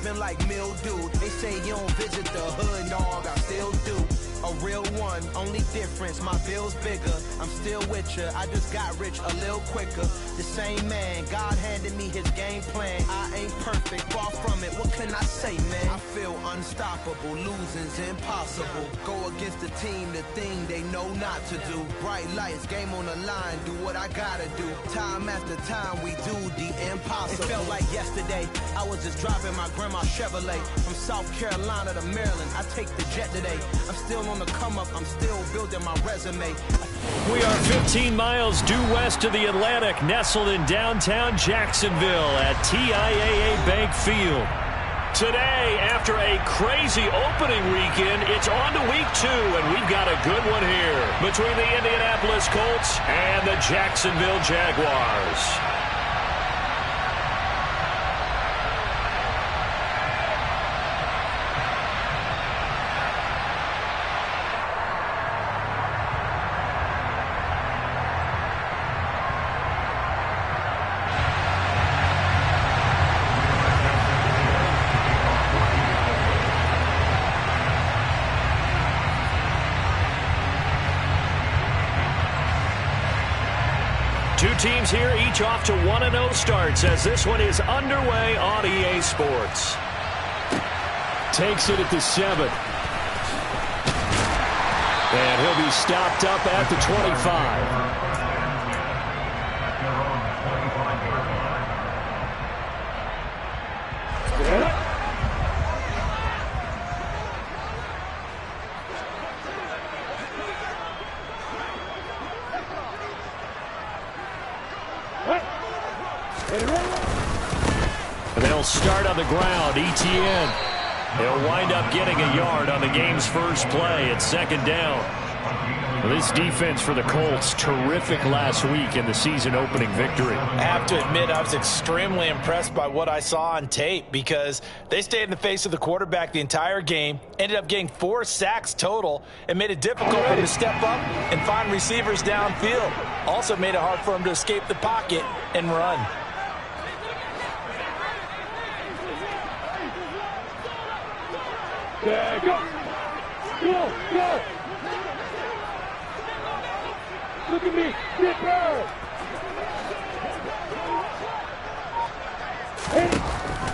creeping like mildew. They say you don't visit the hood, dog, I still do. A real one, only difference, my bill's bigger. I'm still with ya, I just got rich a little quicker. The same man, God handed me his game plan. I ain't perfect, far from it, what can I say, man? I feel unstoppable, losing's impossible. Go against the team, the thing they know not to do. Bright lights, game on the line, do what I gotta do. Time after time, we do the impossible. It felt like yesterday, I was just driving my grandma's Chevrolet. From South Carolina to Maryland, I take the jet today. I'm still on the come up, I'm still building my resume. We are 15 miles due west of the Atlantic, nestled in downtown Jacksonville at TIAA Bank Field. Today, after a crazy opening weekend, it's on to week 2, and we've got a good one here between the Indianapolis Colts and the Jacksonville Jaguars. Two teams here, each off to 1-0 starts as this one is underway on EA Sports. Takes it at the 7. And he'll be stopped up at the 25. They'll start on the ground. Etienne. They'll wind up getting a yard on the game's first play at second down. This defense for the Colts, terrific last week in the season opening victory. I have to admit, I was extremely impressed by what I saw on tape because they stayed in the face of the quarterback the entire game, ended up getting 4 sacks total, and made it difficult for him to step up and find receivers downfield. Also made it hard for him to escape the pocket and run. Yeah, go! Go! Go! Look at me! Dipper! Hey.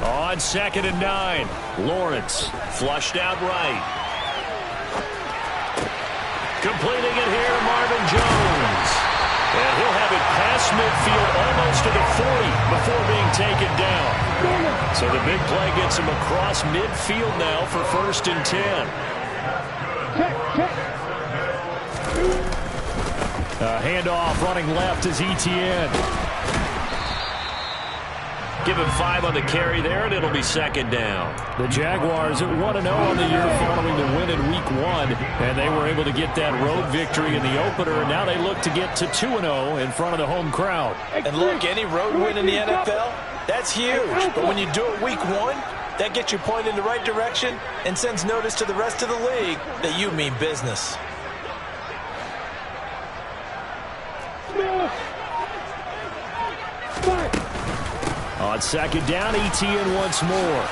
On 2nd and 9, Lawrence flushed out right. Completing it here to Marvin Jones. And he'll have it past midfield almost to the 40 before being taken down. So the big play gets him across midfield now for 1st and 10. Handoff running left is Etienne. Give him 5 on the carry there, and it'll be 2nd down. The Jaguars at 1-0 on the year following the win in Week 1, and they were able to get that road victory in the opener, and now they look to get to 2-0 in front of the home crowd. And look, any road win in the NFL, that's huge. But when you do it Week 1, that gets you pointed in the right direction and sends notice to the rest of the league that you mean business. On 2nd down, Etienne once more.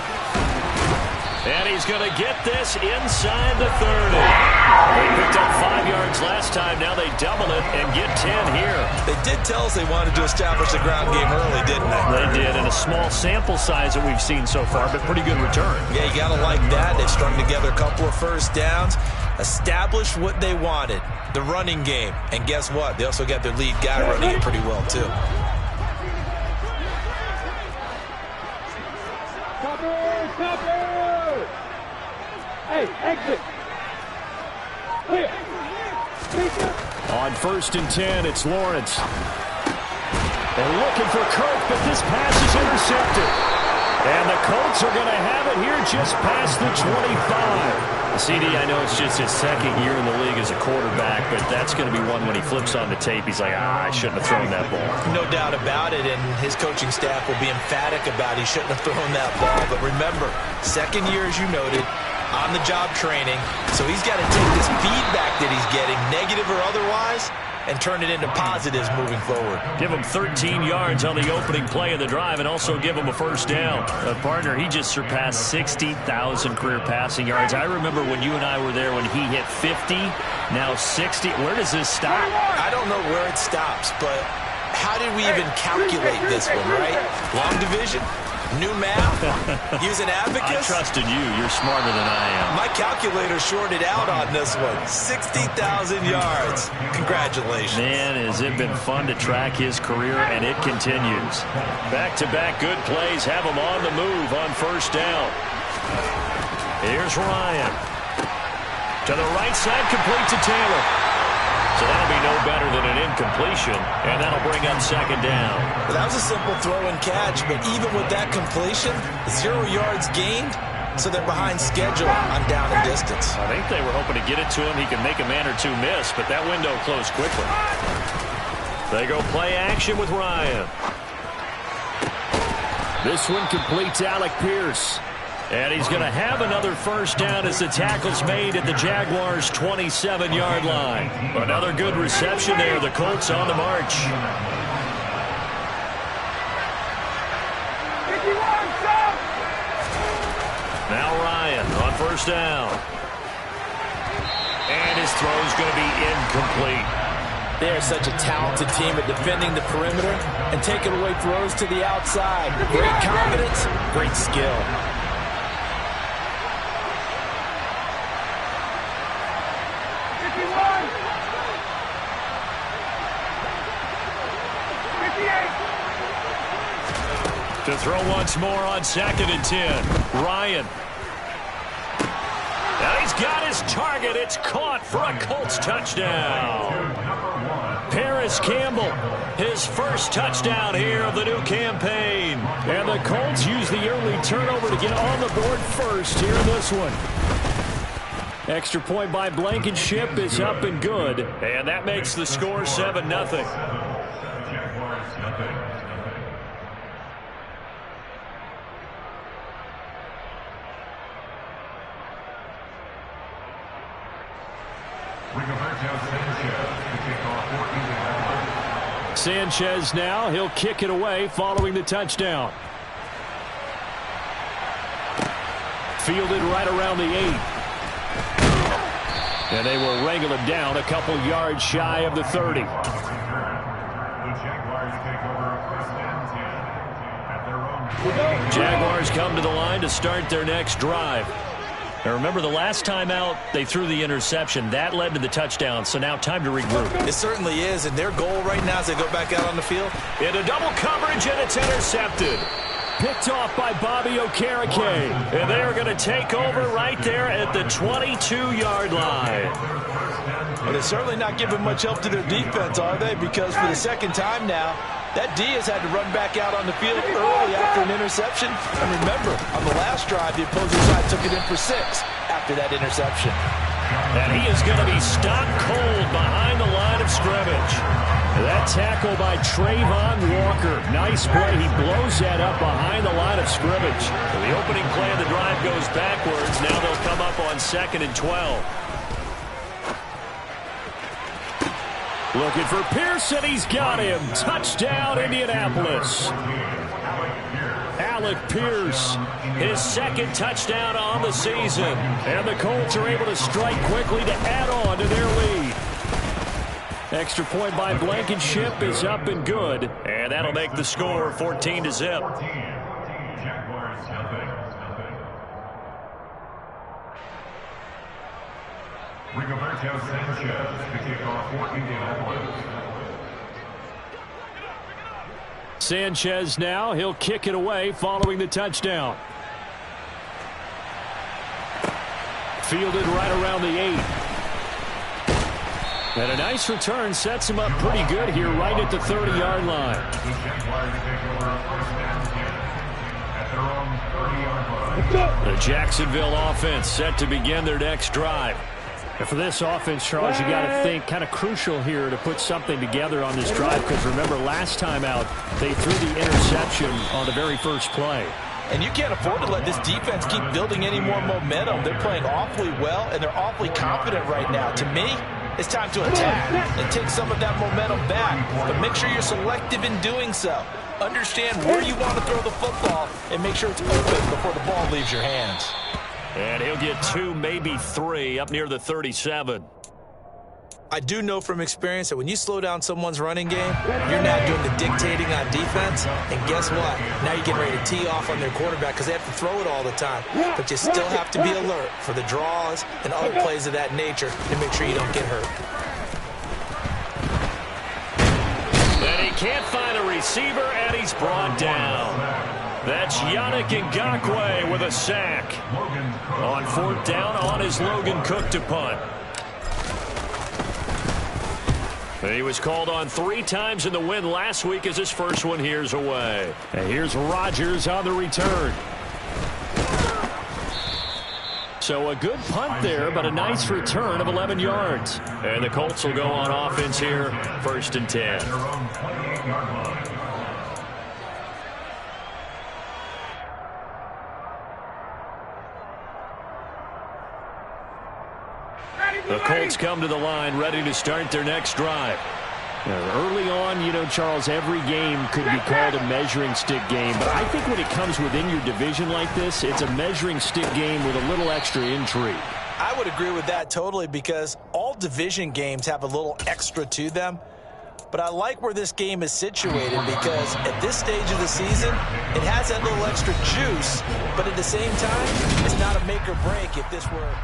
And he's going to get this inside the 30. They picked up 5 yards last time. Now they double it and get 10 here. They did tell us they wanted to establish the ground game early, didn't they? They did, in a small sample size that we've seen so far, but pretty good return. Yeah, you got to like that. They've strung together a couple of first downs, established what they wanted, the running game. And guess what? They also got their lead guy running it pretty well, too. Hey, exit! Clear! On 1st and 10, it's Lawrence. They're looking for Kirk, but this pass is intercepted. And the Colts are going to have it here just past the 25. CD, I know it's just his 2nd year in the league as a quarterback, but that's going to be one when he flips on the tape, he's like, I shouldn't have thrown that ball. No doubt about it, and his coaching staff will be emphatic about he shouldn't have thrown that ball. But remember, 2nd year, as you noted, on-the-job training, so he's got to take this feedback that he's getting, negative or otherwise, and turn it into positives moving forward. Give him 13 yards on the opening play of the drive and also give him a first down. Partner, he just surpassed 60,000 career passing yards. I remember when you and I were there when he hit 50, now 60. Where does this stop? I don't know where it stops, but how did we even calculate this one, right? Long division? New math? Use an abacus? I trusted you. You're smarter than I am. My calculator shorted out on this one. 60,000 yards. Congratulations. Man, has it been fun to track his career, and it continues. Back-to-back good plays have him on the move on first down. Here's Ryan. To the right side, complete to Taylor. So that'll be no better than an incompletion, and that'll bring up second down. Well, that was a simple throw and catch, but even with that completion, 0 yards gained, so they're behind schedule on down and distance. I think they were hoping to get it to him. He could make a man or two miss, but that window closed quickly. They go play action with Ryan. This one completes Alec Pierce. And he's going to have another first down as the tackle's made at the Jaguars' 27-yard line. Another good reception there. The Colts on the march. Now Ryan on first down. And his throw's going to be incomplete. They are such a talented team at defending the perimeter and taking away throws to the outside. Great confidence, great skill. To throw once more on 2nd and 10. Ryan. Now he's got his target. It's caught for a Colts touchdown. Paris Campbell, his first touchdown here of the new campaign. And the Colts use the early turnover to get on the board first here in this one. Extra point by Blankenship is up and good. And that makes the score 7-0. Sanchez now, he'll kick it away following the touchdown. Fielded right around the 8. And they will wrangle him down a couple yards shy of the 30. Jaguars come to the line to start their next drive. Now remember, the last time out, they threw the interception. That led to the touchdown, so now time to regroup. It certainly is, and their goal right now as they go back out on the field. Into double coverage, and it's intercepted. Picked off by Bobby Okereke. And they are going to take over right there at the 22-yard line. Well, they're certainly not giving much help to their defense, are they? Because for the second time now, that Diaz had to run back out on the field early after an interception. And remember, on the last drive, the opposing side took it in for 6 after that interception. And he is going to be stopped cold behind the line of scrimmage. That tackle by Trayvon Walker. Nice play. He blows that up behind the line of scrimmage. The opening play of the drive goes backwards. Now they'll come up on 2nd and 12. Looking for Pearson. He's got him. Touchdown, Indianapolis. Alec Pierce, his 2nd touchdown on the season. And the Colts are able to strike quickly to add on to their lead. Extra point by Blankenship is up and good. And that'll make the score 14-0. Rigoberto Sanchez to kick off for Indianapolis. Sanchez now, he'll kick it away following the touchdown. Fielded right around the 8. And a nice return sets him up pretty good here right at the 30-yard line. The Jacksonville offense set to begin their next drive. And for this offense, Charles, you got to think kind of crucial here to put something together on this drive, because remember, last time out, they threw the interception on the very first play. And you can't afford to let this defense keep building any more momentum. They're playing awfully well, and they're awfully confident right now. To me, it's time to attack and take some of that momentum back. But make sure you're selective in doing so. Understand where you want to throw the football and make sure it's open before the ball leaves your hands. And he'll get 2, maybe 3 up near the 37. I do know from experience that when you slow down someone's running game, you're now doing the dictating on defense. And guess what? Now you're getting ready to tee off on their quarterback because they have to throw it all the time. But you still have to be alert for the draws and other plays of that nature to make sure you don't get hurt. And he can't find a receiver, and he's brought down. That's Yannick Ngakoue with a sack. On 4th down, on his Logan Cook to punt. He was called on 3 times in the win last week as his first one here's away. And here's Rodgers on the return. So a good punt there, but a nice return of 11 yards. And the Colts will go on offense here, 1st and 10. The Colts come to the line ready to start their next drive. Early on, you know, Charles, every game could be called a measuring stick game. But I think when it comes within your division like this, it's a measuring stick game with a little extra intrigue. I would agree with that totally because all division games have a little extra to them. But I like where this game is situated because at this stage of the season, it has that little extra juice. But at the same time, it's not a make or break if this were...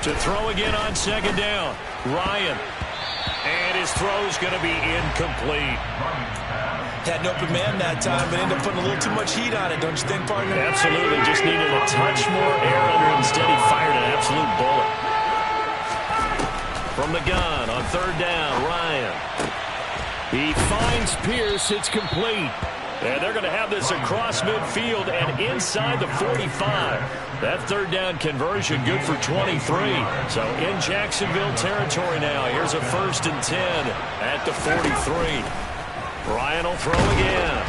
To throw again on 2nd down. Ryan. And his throw's going to be incomplete. Had an open man that time, but ended up putting a little too much heat on it, don't you think, partner? Absolutely. Just needed a touch more air under it. Instead, he fired an absolute bullet. From the gun on 3rd down, Ryan. He finds Pierce. It's complete. And they're going to have this across midfield and inside the 45. That 3rd down conversion good for 23. So in Jacksonville territory now. Here's a 1st and 10 at the 43. Ryan will throw again.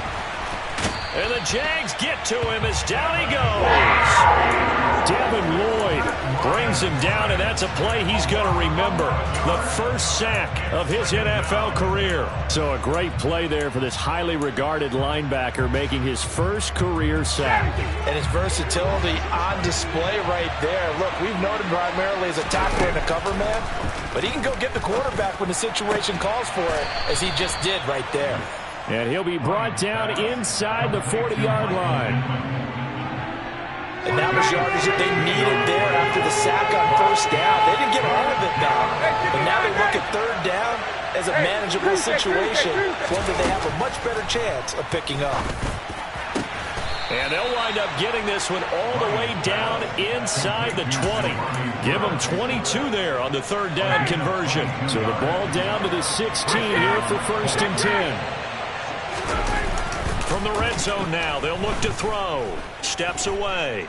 And the Jags get to him as down he goes. Devin Lloyd brings him down, and that's a play he's going to remember. The first sack of his NFL career. So a great play there for this highly regarded linebacker making his first career sack. And his versatility on display right there. Look, we've known him primarily as a tackler and a cover man, but he can go get the quarterback when the situation calls for it, as he just did right there. And he'll be brought down inside the 40-yard line. And that was yardage that they needed there after the sack on 1st down. They didn't get all of it now. But now they look at 3rd down as a manageable situation, one that they have a much better chance of picking up. And they'll wind up getting this one all the way down inside the 20. Give them 22 there on the 3rd down conversion. So the ball down to the 16 here for 1st and 10. From the red zone now, they'll look to throw. Steps away.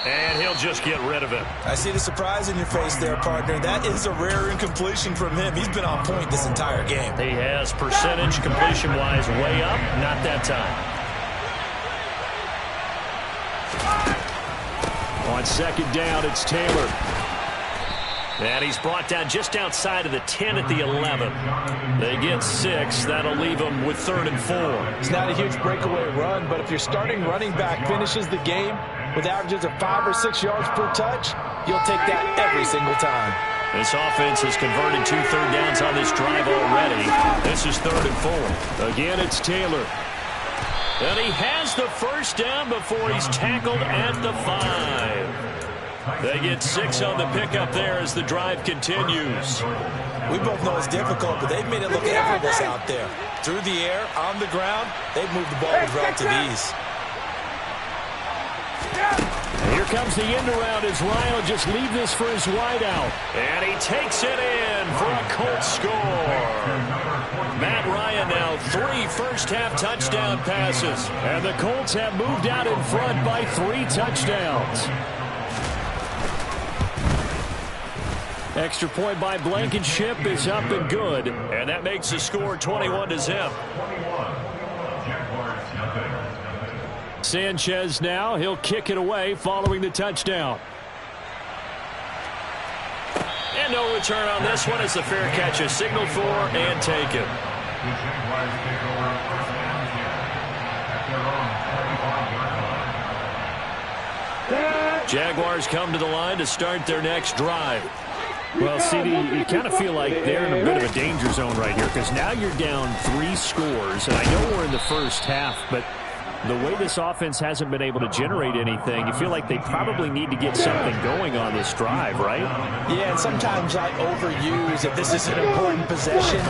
And he'll just get rid of it. I see the surprise in your face there, partner. That is a rare incompletion from him. He's been on point this entire game. He has percentage completion-wise way up. Not that time. On 2nd down, it's Taylor. And he's brought down just outside of the 10 at the 11. They get 6. That'll leave them with 3rd and 4. It's not a huge breakaway run, but if your starting running back finishes the game with averages of 5 or 6 yards per touch, you'll take that every single time. This offense has converted 2 third downs on this drive already. This is 3rd and 4. Again, it's Taylor. And he has the 1st down before he's tackled at the 5. They get 6 on the pickup there as the drive continues. We both know it's difficult, but they've made it look effortless out there. Through the air, on the ground, they've moved the ball with relative ease. Here comes the end around as Ryan will just leave this for his wideout. And he takes it in for a Colts score. Matt Ryan now 3 first-half touchdown passes. And the Colts have moved out in front by 3 touchdowns. Extra point by Blankenship is up and good. And that makes the score 21-0. Sanchez now. He'll kick it away following the touchdown. And no return on this one as the fair catch is signaled for and taken. Jaguars come to the line to start their next drive. Well, CD, you kind of feel like they're in a bit of a danger zone right here because now you're down 3 scores. And I know we're in the first half, but the way this offense hasn't been able to generate anything, you feel like they probably need to get something going on this drive, right? Yeah, and sometimes I overuse that this is an important possession.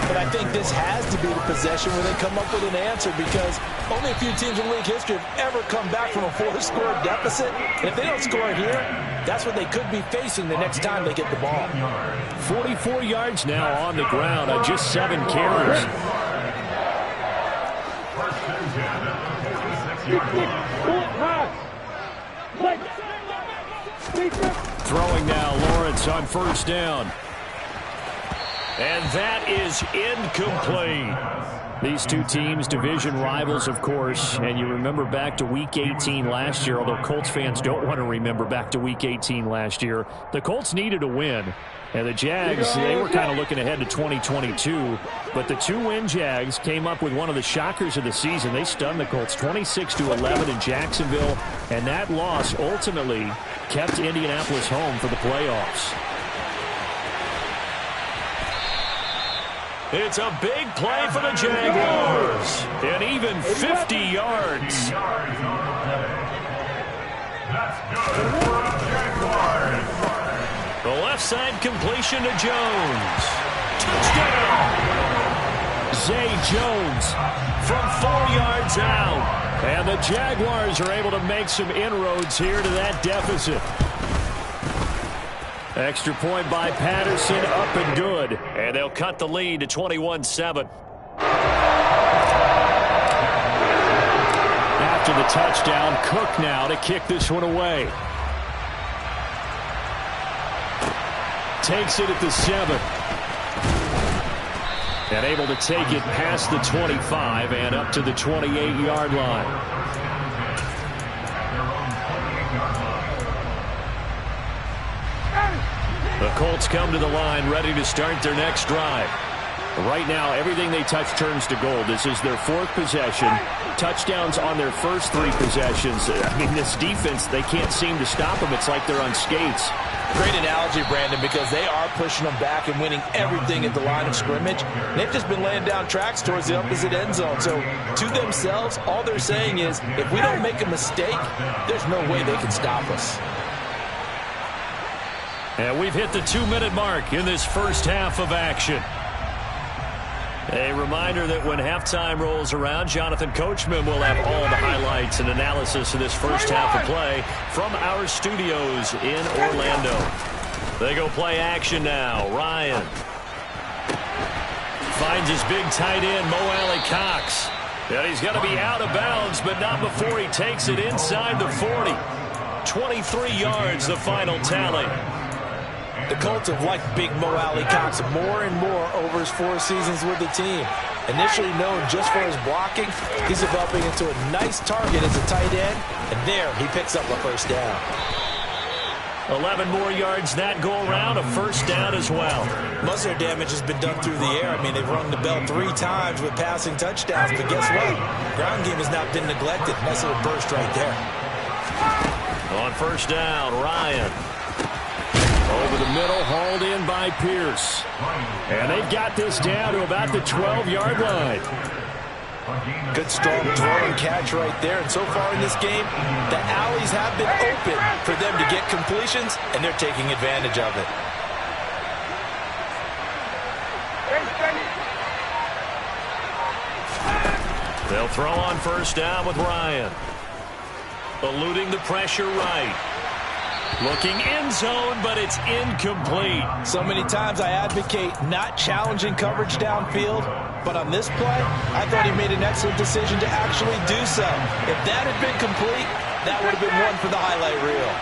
But I think this has to be the possession where they come up with an answer because only a few teams in league history have ever come back from a 4-score deficit. And if they don't score here, that's what they could be facing the next time they get the ball. 44 yards now on the ground on just 7 carries. Throwing now, Lawrence on first down. And that is incomplete. These two teams, division rivals, of course, and you remember back to Week 18 last year, although Colts fans don't want to remember back to Week 18 last year. The Colts needed a win, and the Jags, they were kind of looking ahead to 2022, but the 2-win Jags came up with one of the shockers of the season. They stunned the Colts 26-11 in Jacksonville, and that loss ultimately kept Indianapolis home for the playoffs. It's a big play for the Jaguars. And even 50 yards. That's good for the Jaguars. The left side completion to Jones. Touchdown. Zay Jones from 4 yards out. And the Jaguars are able to make some inroads here to that deficit. Extra point by Patterson, up and good. And they'll cut the lead to 21-7. After the touchdown, Cook now to kick this one away. Takes it at the 7. And able to take it past the 25 and up to the 28-yard line. The Colts come to the line ready to start their next drive. Right now, everything they touch turns to gold. This is their 4th possession. Touchdowns on their first 3 possessions. I mean, this defense, they can't seem to stop them. It's like they're on skates. Great analogy, Brandon, because they are pushing them back and winning everything at the line of scrimmage. They've just been laying down tracks towards the opposite end zone. So, to themselves, all they're saying is, if we don't make a mistake, there's no way they can stop us. And we've hit the 2-minute mark in this first half of action. A reminder that when halftime rolls around, Jonathan Coachman will have all the highlights and analysis of this first half of play from our studios in Orlando. They go play action now. Ryan finds his big tight end, Mo Alley-Cox. And he's going to be out of bounds, but not before he takes it inside the 40. 23 yards, the final tally. The Colts have liked big Mo Alley-Cox more and more over his 4 seasons with the team. Initially known just for his blocking, he's developing into a nice target as a tight end, and there he picks up a first down. 11 more yards that go around, a first down as well. Most of their damage has been done through the air. I mean, they've rung the bell 3 times with passing touchdowns, but guess what? Ground game has not been neglected. Nice little burst right there. On first down, Ryan. Over the middle, hauled in by Pierce. And they've got this down to about the 12-yard line. Good, strong throw and catch right there. And so far in this game, the alleys have been open for them to get completions, and they're taking advantage of it. They'll throw on first down with Ryan. Eluding the pressure right. Looking end zone, but it's incomplete. So many times I advocate not challenging coverage downfield, but on this play, I thought he made an excellent decision to actually do so. If that had been complete, that would have been one for the highlight reel.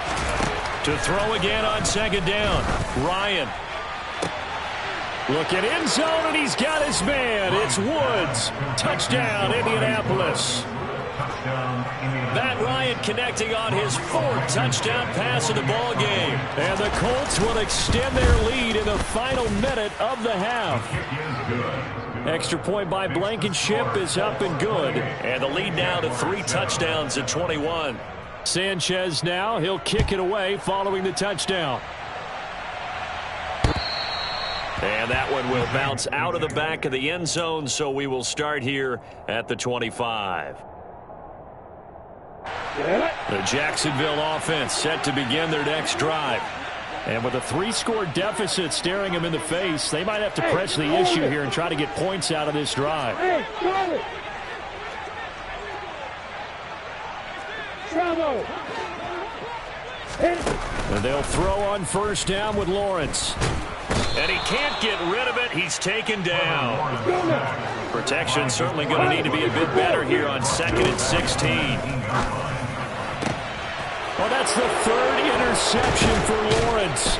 To throw again on second down. Ryan. Looking end zone, and he's got his man. It's Woods. Touchdown, Indianapolis. Matt Ryan connecting on his fourth touchdown pass of the ball game. And the Colts will extend their lead in the final minute of the half. Extra point by Blankenship is up and good. And the lead now to 3 touchdowns at 21. Sanchez now, he'll kick it away following the touchdown. And that one will bounce out of the back of the end zone, so we will start here at the 25. The Jacksonville offense set to begin their next drive. And with a 3-score deficit staring them in the face, they might have to press the issue here and try to get points out of this drive. And they'll throw on first down with Lawrence. And he can't get rid of it. He's taken down. Protection certainly going to need to be a bit better here on 2nd and 16. Well, that's the 3rd interception for Lawrence.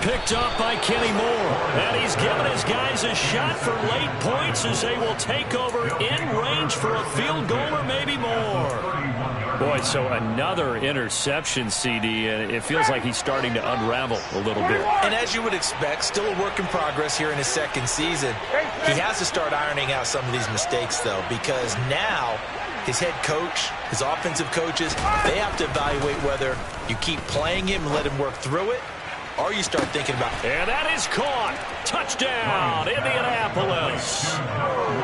Picked up by Kenny Moore. And he's given his guys a shot for late points as they will take over in range for a field goal or maybe more. Boy, so another interception, CD, and it feels like he's starting to unravel a little bit. And as you would expect, still a work in progress here in his 2nd season. He has to start ironing out some of these mistakes, though, because now his head coach, his offensive coaches, they have to evaluate whether you keep playing him and let him work through it, or you start thinking about... And that is caught. Touchdown, Indianapolis.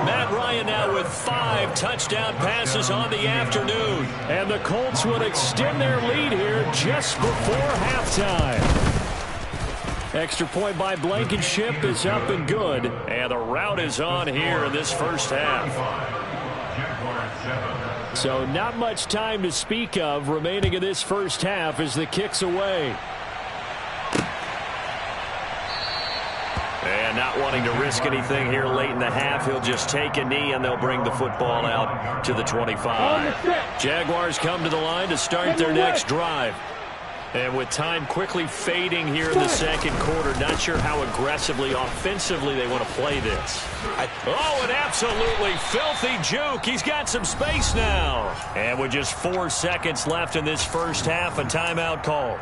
Matt Ryan now with 5 touchdown passes on the afternoon. And the Colts will extend their lead here just before halftime. Extra point by Blankenship is up and good. And the route is on here in this first half. So not much time to speak of remaining in this first half as the kick's away. And not wanting to risk anything here late in the half, he'll just take a knee and they'll bring the football out to the 25. Jaguars come to the line to start their next drive. And with time quickly fading here in the second quarter, not sure how aggressively, offensively they want to play this. Oh, an absolutely filthy juke. He's got some space now. And with just 4 seconds left in this first half, a timeout called.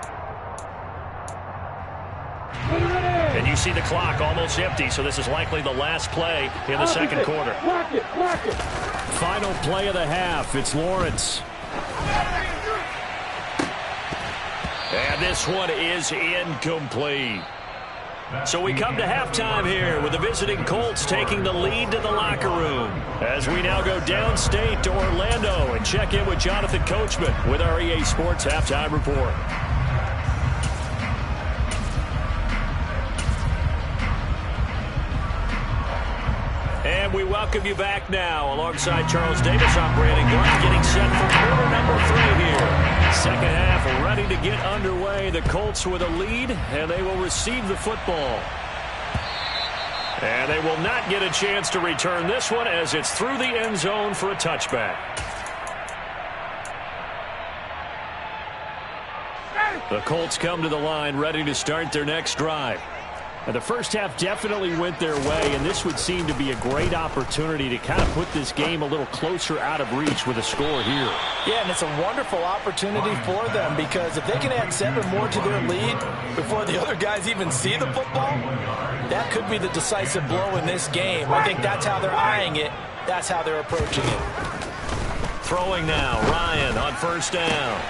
And you see the clock almost empty, so this is likely the last play in the second quarter. Final play of the half. It's Lawrence. And this one is incomplete. So we come to halftime here with the visiting Colts taking the lead to the locker room. As we now go downstate to Orlando and check in with Jonathan Coachman with our EA Sports Halftime Report. And we welcome you back now. Alongside Charles Davis, I'm Brandon Glenn, getting set for quarter number 3 here. Second half ready to get underway. The Colts with a lead, and they will receive the football. And they will not get a chance to return this one as it's through the end zone for a touchback. The Colts come to the line ready to start their next drive. And the first half definitely went their way, and this would seem to be a great opportunity to kind of put this game a little closer out of reach with a score here. Yeah, and it's a wonderful opportunity for them because if they can add 7 more to their lead before the other guys even see the football, that could be the decisive blow in this game. I think that's how they're eyeing it. That's how they're approaching it. Throwing now, Ryan on first down.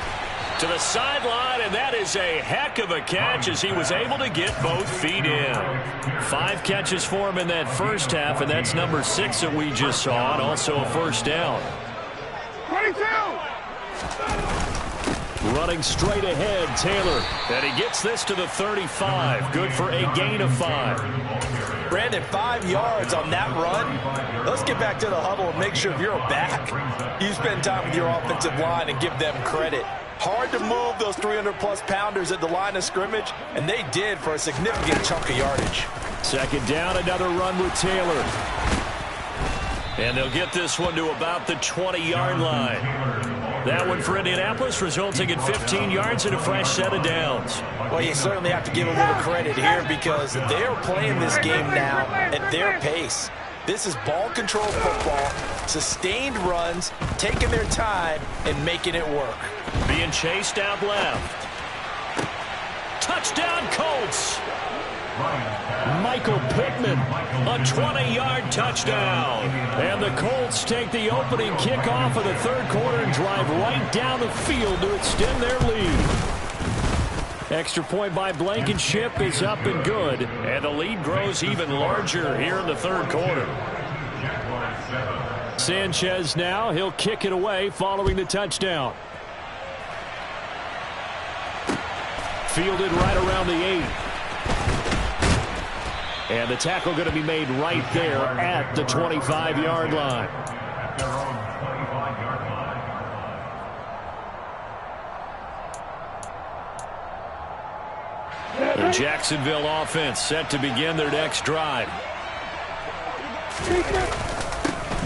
To the sideline, and that is a heck of a catch as he was able to get both feet in. 5 catches for him in that first half, and that's number 6 that we just saw, and also a first down. 22! Running straight ahead, Taylor. And he gets this to the 35. Good for a gain of 5. Brandon, 5 yards on that run. Let's get back to the huddle and make sure if you're a back, you spend time with your offensive line and give them credit. Hard to move those 300-plus pounders at the line of scrimmage, and they did for a significant chunk of yardage. Second down, another run with Taylor. And they'll get this one to about the 20-yard line. That one for Indianapolis, resulting in 15 yards and a fresh set of downs. Well, you certainly have to give a little credit here because they're playing this game now at their pace. This is ball control football, sustained runs, taking their time, and making it work. Being chased out left. Touchdown, Colts! Michael Pittman, a 20-yard touchdown. And the Colts take the opening kickoff of the third quarter and drive right down the field to extend their lead. Extra point by Blankenship is up and good, and the lead grows even larger here in the third quarter. Sanchez now, he'll kick it away following the touchdown. Fielded right around the 8. And the tackle going to be made right there at the 25-yard line. The Jacksonville offense set to begin their next drive.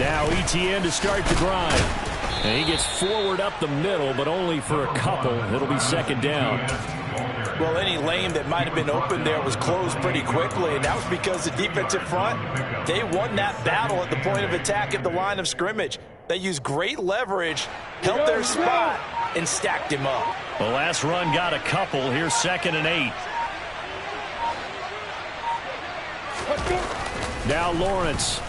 Now Etienne to start the drive. And he gets forward up the middle, but only for a couple. It'll be second down. Well, any lane that might have been open there was closed pretty quickly, and that was because the defensive front, they won that battle at the point of attack at the line of scrimmage. They used great leverage, held their spot, and stacked him up. The last run got a couple. Here's second and 8. Now Lawrence.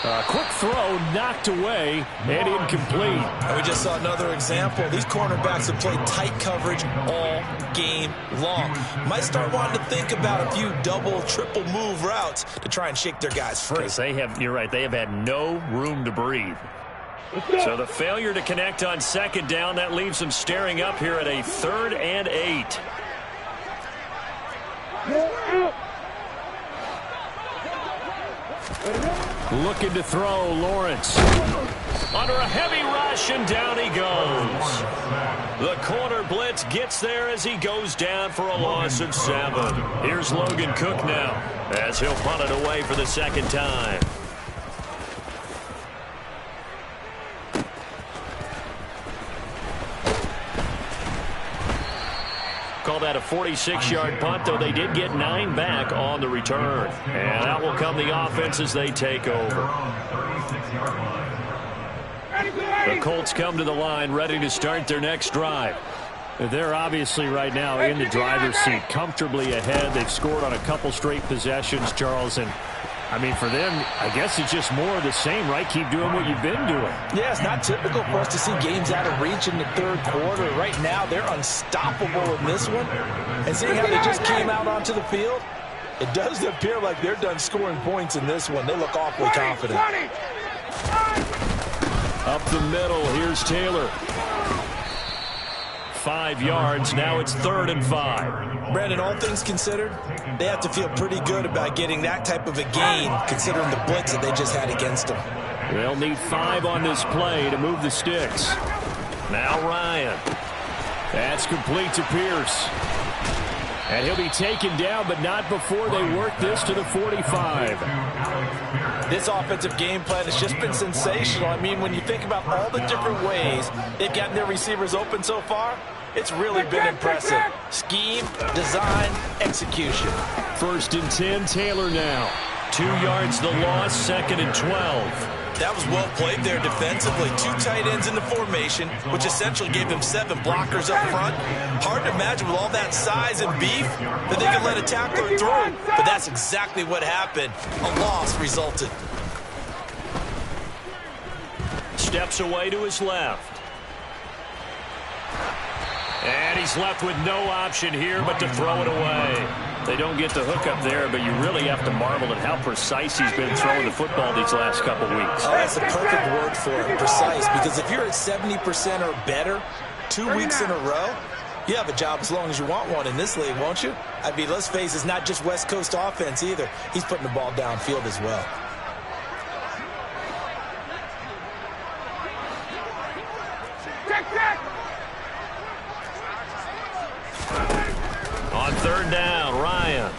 A quick throw knocked away and incomplete. And we just saw another example. These cornerbacks have played tight coverage all game long. Might start wanting to think about a few double, triple move routes to try and shake their guys free. They have, you're right, they have had no room to breathe. So the failure to connect on second down, that leaves them staring up here at a 3rd and 8. Looking to throw, Lawrence. Under a heavy rush, and down he goes. The corner blitz gets there as he goes down for a loss of 7. Here's Logan Cook now, as he'll punt it away for the second time. Call that a 46-yard punt, though they did get 9 back on the return. And out will come the offense as they take over. The Colts come to the line ready to start their next drive. They're obviously right now in the driver's seat, comfortably ahead. They've scored on a couple straight possessions, Charles, and I mean, for them, I guess it's just more of the same, right? Keep doing what you've been doing. Yeah, it's not typical for us to see games out of reach in the third quarter. Right now, they're unstoppable in this one. And seeing how they just came out onto the field, it does appear like they're done scoring points in this one. They look awfully confident. Up the middle, here's Taylor. 5 yards, now it's 3rd and 5. Brandon, all things considered, they have to feel pretty good about getting that type of a gain, considering the blitz that they just had against them. They'll need 5 on this play to move the sticks. Now Ryan. That's complete to Pierce. And he'll be taken down, but not before they work this to the 45. This offensive game plan has just been sensational. I mean, when you think about all the different ways they've gotten their receivers open so far, it's really been impressive. Scheme, design, execution. 1st and 10, Taylor now. 2 yards the loss, 2nd and 12. That was well played there defensively. 2 tight ends in the formation, which essentially gave them 7 blockers up front. Hard to imagine with all that size and beef that they could let a tackler through. But that's exactly what happened. A loss resulted. Steps away to his left. And he's left with no option here but to throw it away. They don't get the hook up there, but you really have to marvel at how precise he's been throwing the football these last couple weeks. Oh, that's the perfect word for it, precise, because if you're at 70% or better 2 weeks in a row, you have a job as long as you want one in this league, won't you? I mean, let's face it, it's not just West Coast offense either. He's putting the ball downfield as well. On 3rd down, Ryan.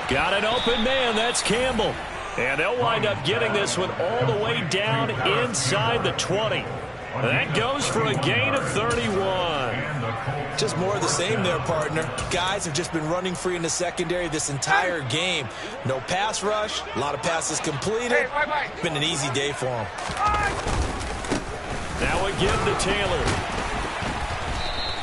Got an open man, that's Campbell. And they'll wind up getting this one all the way down inside the 20. That goes for a gain of 31. Just more of the same there, partner. Guys have just been running free in the secondary this entire game. No pass rush, a lot of passes completed. It's been an easy day for them. Now again to Taylor.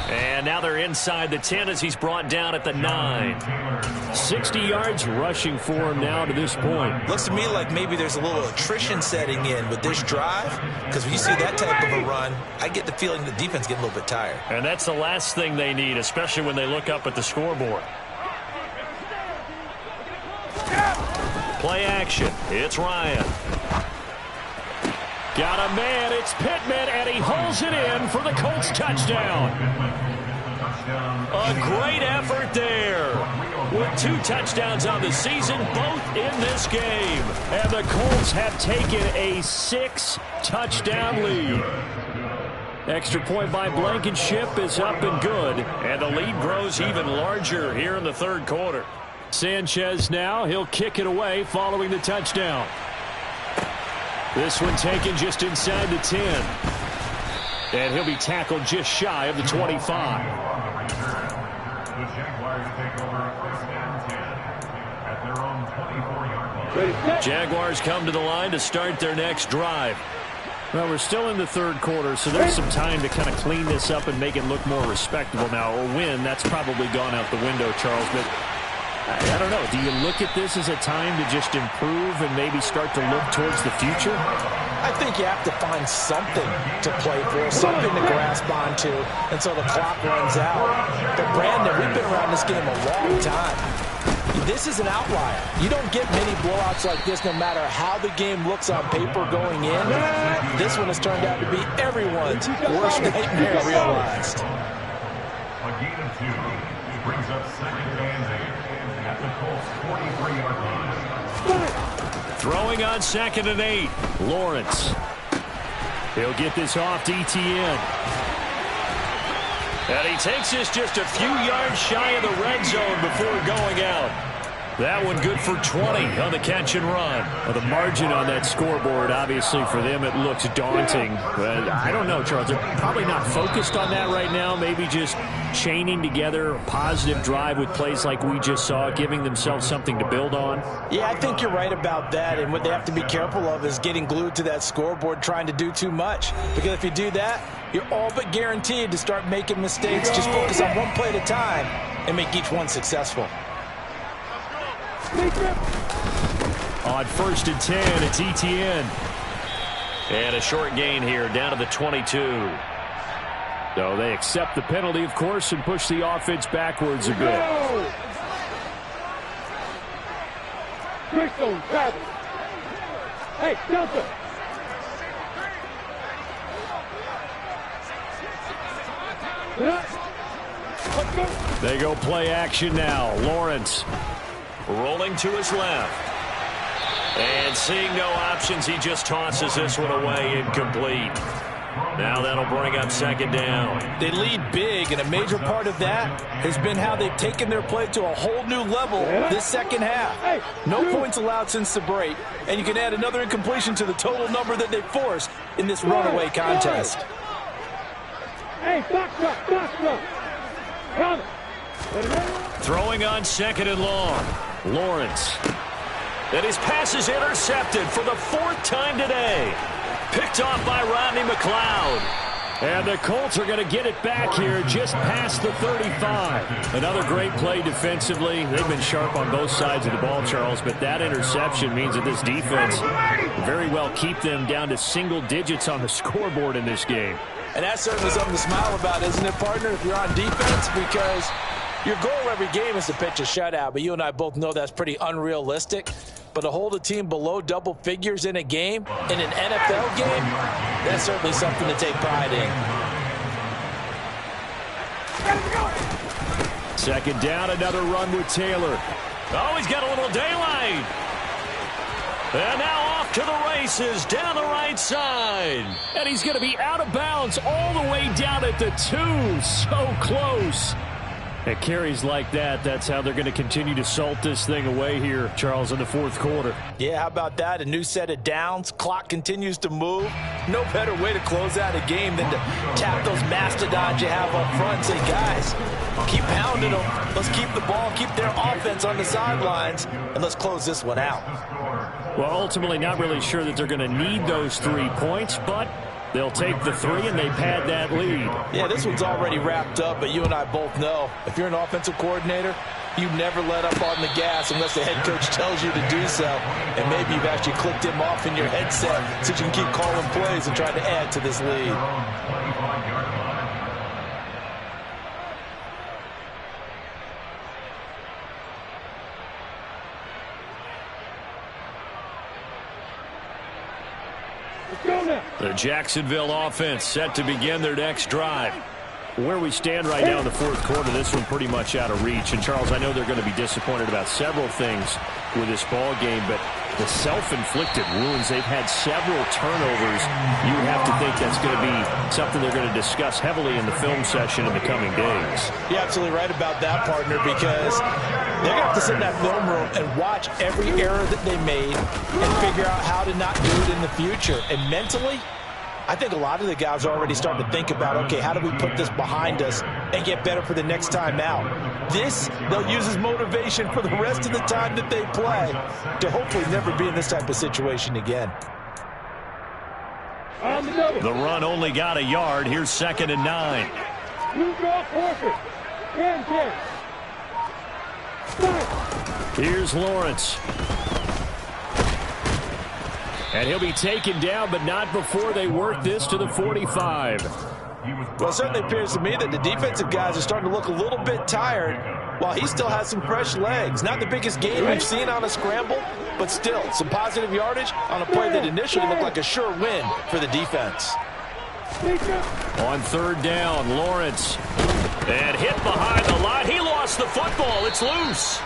And now they're inside the 10 as he's brought down at the 9. 60 yards rushing for him now to this point. Looks to me like maybe there's a little attrition setting in with this drive, because when you see that type of a run, I get the feeling the defense getting a little bit tired. And that's the last thing they need, especially when they look up at the scoreboard. Play action. It's Ryan. Got a man. It's Pittman, and he holds it in for the Colts touchdown. A great effort there. With 2 touchdowns on the season, both in this game. And the Colts have taken a 6-touchdown lead. Extra point by Blankenship is up and good. And the lead grows even larger here in the third quarter. Sanchez now, he'll kick it away following the touchdown. This one taken just inside the 10. And he'll be tackled just shy of the 25. The Jaguars take over first and 10 at their own 24-yard line. Jaguars come to the line to start their next drive. Well, we're still in the third quarter, so there's some time to kind of clean this up and make it look more respectable now. A win, that's probably gone out the window, Charles, but I don't know. Do you look at this as a time to just improve and maybe start to look towards the future? I think you have to find something to play for, something to grasp onto until the clock runs out. But, Brandon, we've been around this game a long time. This is an outlier. You don't get many blowouts like this no matter how the game looks on paper going in. This one has turned out to be everyone's worst nightmare realized. A gain of 2 brings up second and 8 at the Colts 43-yard line. Throwing on second and 8. Lawrence. He'll get this off to Etienne. And he takes this just a few yards shy of the red zone before going out. That one good for 20 on the catch and run. Well, the margin on that scoreboard, obviously, for them, it looks daunting. But I don't know, Charles. They're probably not focused on that right now. Maybe just chaining together a positive drive with plays like we just saw, giving themselves something to build on. Yeah, I think you're right about that. And what they have to be careful of is getting glued to that scoreboard trying to do too much. Because if you do that, you're all but guaranteed to start making mistakes. Just focus on one play at a time and make each one successful. On first and 10, it's Etienne. And a short gain here down to the 22. So they accept the penalty, of course, and push the offense backwards a bit. Hey, Delta. They go play action now. Lawrence rolling to his left. And seeing no options, he just tosses this one away incomplete. Now that'll bring up second down. They lead big, and a major part of that has been how they've taken their play to a whole new level this second half. No points allowed since the break, and you can add another incompletion to the total number that they forced in this runaway contest. Hey, box up. Come. Throwing on second and long. Lawrence. And his pass is intercepted for the 4th time today. Picked off by Rodney McLeod. And the Colts are going to get it back here just past the 35. Another great play defensively. They've been sharp on both sides of the ball, Charles, but that interception means that this defense very well keep them down to single digits on the scoreboard in this game. And that's certainly something to smile about, isn't it, partner, if you're on defense? Because your goal every game is to pitch a shutout, but you and I both know that's pretty unrealistic. But to hold a team below double figures in a game, in an NFL game, that's certainly something to take pride in. Second down, another run with Taylor. Oh, he's got a little daylight. And now off to the races down the right side. And he's going to be out of bounds all the way down at the 2. So close. At carries like that, that's how they're going to continue to salt this thing away here, Charles, in the fourth quarter. Yeah, how about that? A new set of downs. Clock continues to move. No better way to close out a game than to tap those mastodons you have up front and say, guys, keep pounding them. Let's keep the ball, keep their offense on the sidelines, and let's close this one out. Well, ultimately not really sure that they're going to need those 3 points, but they'll take the 3 and they pad that lead. Yeah, this one's already wrapped up, but you and I both know if you're an offensive coordinator, you never let up on the gas unless the head coach tells you to do so. And maybe you've actually clicked him off in your headset so you can keep calling plays and try to add to this lead. The Jacksonville offense set to begin their next drive. Where we stand right now in the fourth quarter, this one pretty much out of reach. And, Charles, I know they're going to be disappointed about several things with this ball game, but the self-inflicted wounds, they've had several turnovers. You have to think that's going to be something they're going to discuss heavily in the film session in the coming days. You're absolutely right about that, partner, because they're going to have to sit in that film room and watch every error that they made and figure out how to not do it in the future. And mentally, I think a lot of the guys are already starting to think about, okay, how do we put this behind us and get better for the next time out? This, they'll use as motivation for the rest of the time that they play to hopefully never be in this type of situation again. The run only got a yard. Here's 2nd and 9. Here's Lawrence. And he'll be taken down, but not before they work this to the 45. Well, it certainly appears to me that the defensive guys are starting to look a little bit tired while he still has some fresh legs. Not the biggest gain we've seen on a scramble, but still some positive yardage on a play that initially looked like a sure win for the defense. On 3rd down, Lawrence. And hit behind the line. He lost the football. It's loose.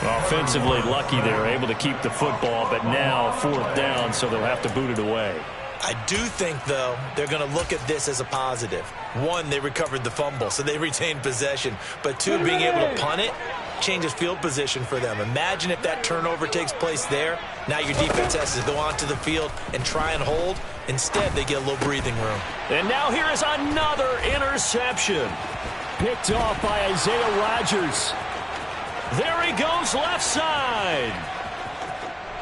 Offensively lucky they were able to keep the football, but now 4th down, so they'll have to boot it away. I do think, though, they're going to look at this as a positive. 1, they recovered the fumble, so they retained possession. But 2, being able to punt it changes field position for them. Imagine if that turnover takes place there. Now your defense has to go onto the field and try and hold. Instead, they get a little breathing room. And now here is another interception. Picked off by Isaiah Rodgers. There he goes left side.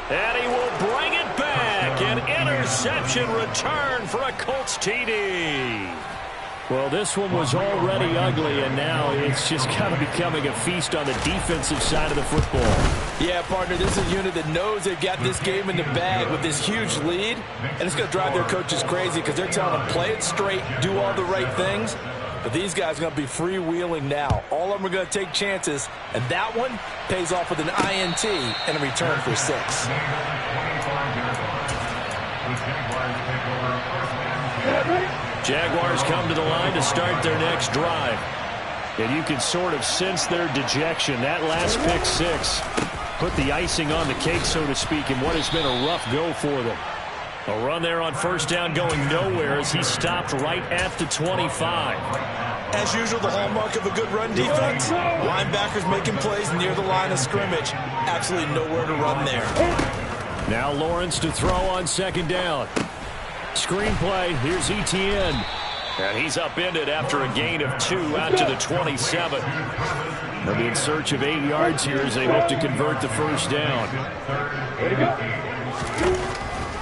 And he will bring it back. An interception return for a Colts TD. Well, this one was already ugly, and now it's just kind of becoming a feast on the defensive side of the football. Yeah, partner, this is a unit that knows they've got this game in the bag with this huge lead, and it's going to drive their coaches crazy because they're telling them play it straight, do all the right things. But these guys are going to be freewheeling now. All of them are going to take chances, and that one pays off with an INT and a return for 6. Jaguars come to the line to start their next drive. And you can sort of sense their dejection. That last pick 6 put the icing on the cake, so to speak, in what has been a rough go for them. A run there on 1st down going nowhere as he stopped right at the 25. As usual, the hallmark of a good run defense, linebackers making plays near the line of scrimmage. Absolutely nowhere to run there. Now Lawrence to throw on 2nd down. Screenplay, here's Etienne. And he's upended after a gain of 2 out to the 27. They'll be in search of 8 yards here as they hope to convert the 1st down.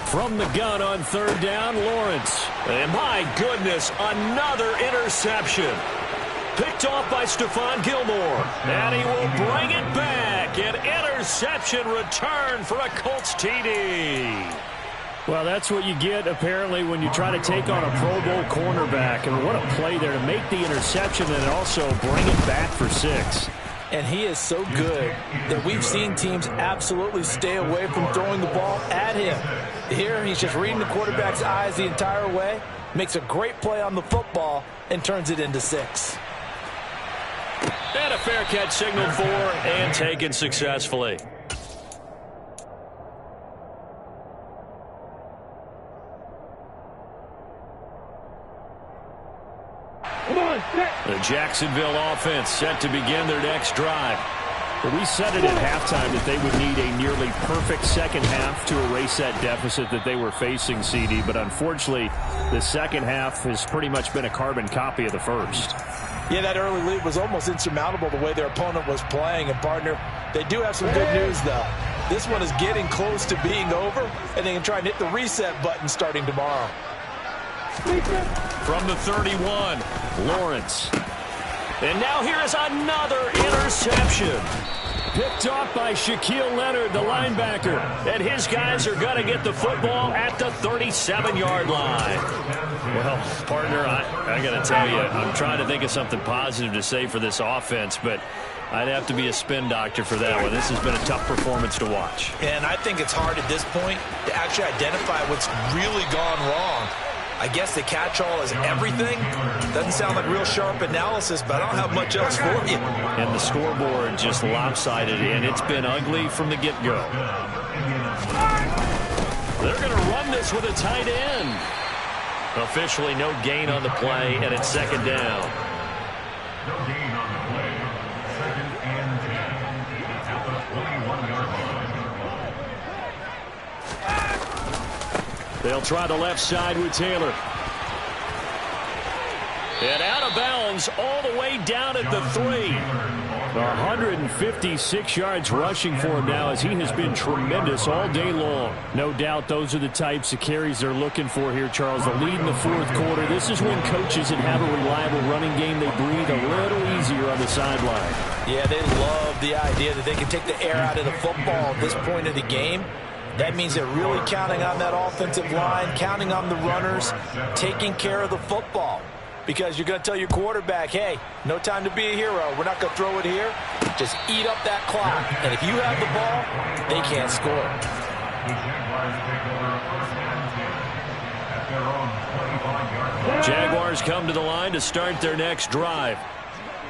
From the gun on 3rd down, Lawrence. And my goodness, another interception. Picked off by Stephon Gilmore. And he will bring it back. An interception return for a Colts TD. Well, that's what you get, apparently, when you try to take on a Pro Bowl cornerback. And what a play there to make the interception and also bring it back for 6. And he is so good that we've seen teams absolutely stay away from throwing the ball at him. Here, he's just reading the quarterback's eyes the entire way, makes a great play on the football, and turns it into 6. And a fair catch signaled for and taken successfully. Come on, set. The Jacksonville offense set to begin their next drive. Well, we said it at halftime that they would need a nearly perfect second half to erase that deficit that they were facing, CD. But unfortunately, the second half has pretty much been a carbon copy of the first. Yeah, that early lead was almost insurmountable the way their opponent was playing. And, partner, they do have some good news, though. This one is getting close to being over, and they can try and hit the reset button starting tomorrow. From the 31, Lawrence. And now here is another interception. Picked off by Shaquille Leonard, the linebacker. And his guys are going to get the football at the 37-yard line. Well, partner, I got to tell you, I'm trying to think of something positive to say for this offense, but I'd have to be a spin doctor for that one. This has been a tough performance to watch. And I think it's hard at this point to actually identify what's really gone wrong. I guess the catch-all is everything. Doesn't sound like real sharp analysis, but I don't have much else for you. And the scoreboard just lopsided, and it's been ugly from the get-go. They're going to run this with a tight end. Officially no gain on the play, and it's second down. No gain on the play. Second and 10 at the 21-yard line. They'll try the left side with Taylor. And out of bounds all the way down at the 3. 156 yards rushing for him now as he has been tremendous all day long. No doubt those are the types of carries they're looking for here, Charles. The lead in the fourth quarter. This is when coaches that have a reliable running game, they breathe a little easier on the sideline. Yeah, they love the idea that they can take the air out of the football at this point of the game. That means they're really counting on that offensive line, counting on the runners, taking care of the football. Because you're going to tell your quarterback, hey, no time to be a hero. We're not going to throw it here. Just eat up that clock. And if you have the ball, they can't score. The Jaguars take over first and 10 at their own 25-yard line. Jaguars come to the line to start their next drive.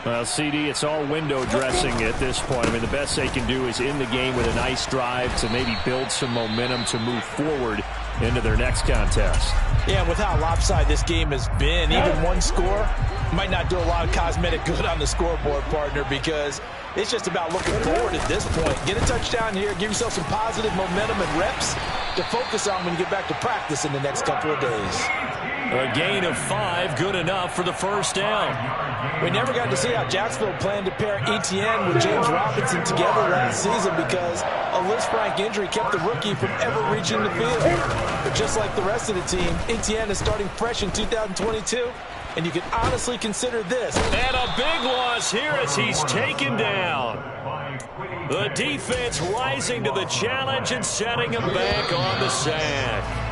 Well, CD, it's all window dressing at this point. I mean, the best they can do is in the game with a nice drive to maybe build some momentum to move forward into their next contest. Yeah, with how lopsided this game has been, even one score might not do a lot of cosmetic good on the scoreboard, partner, because it's just about looking forward at this point. Get a touchdown here, give yourself some positive momentum and reps to focus on when you get back to practice in the next couple of days. A gain of 5, good enough for the first down. We never got to see how Jacksonville planned to pair Etienne with James Robinson together last season because a Lisfranc injury kept the rookie from ever reaching the field. But just like the rest of the team, Etienne is starting fresh in 2022, and you can honestly consider this. And a big loss here as he's taken down. The defense rising to the challenge and setting him back on the sack.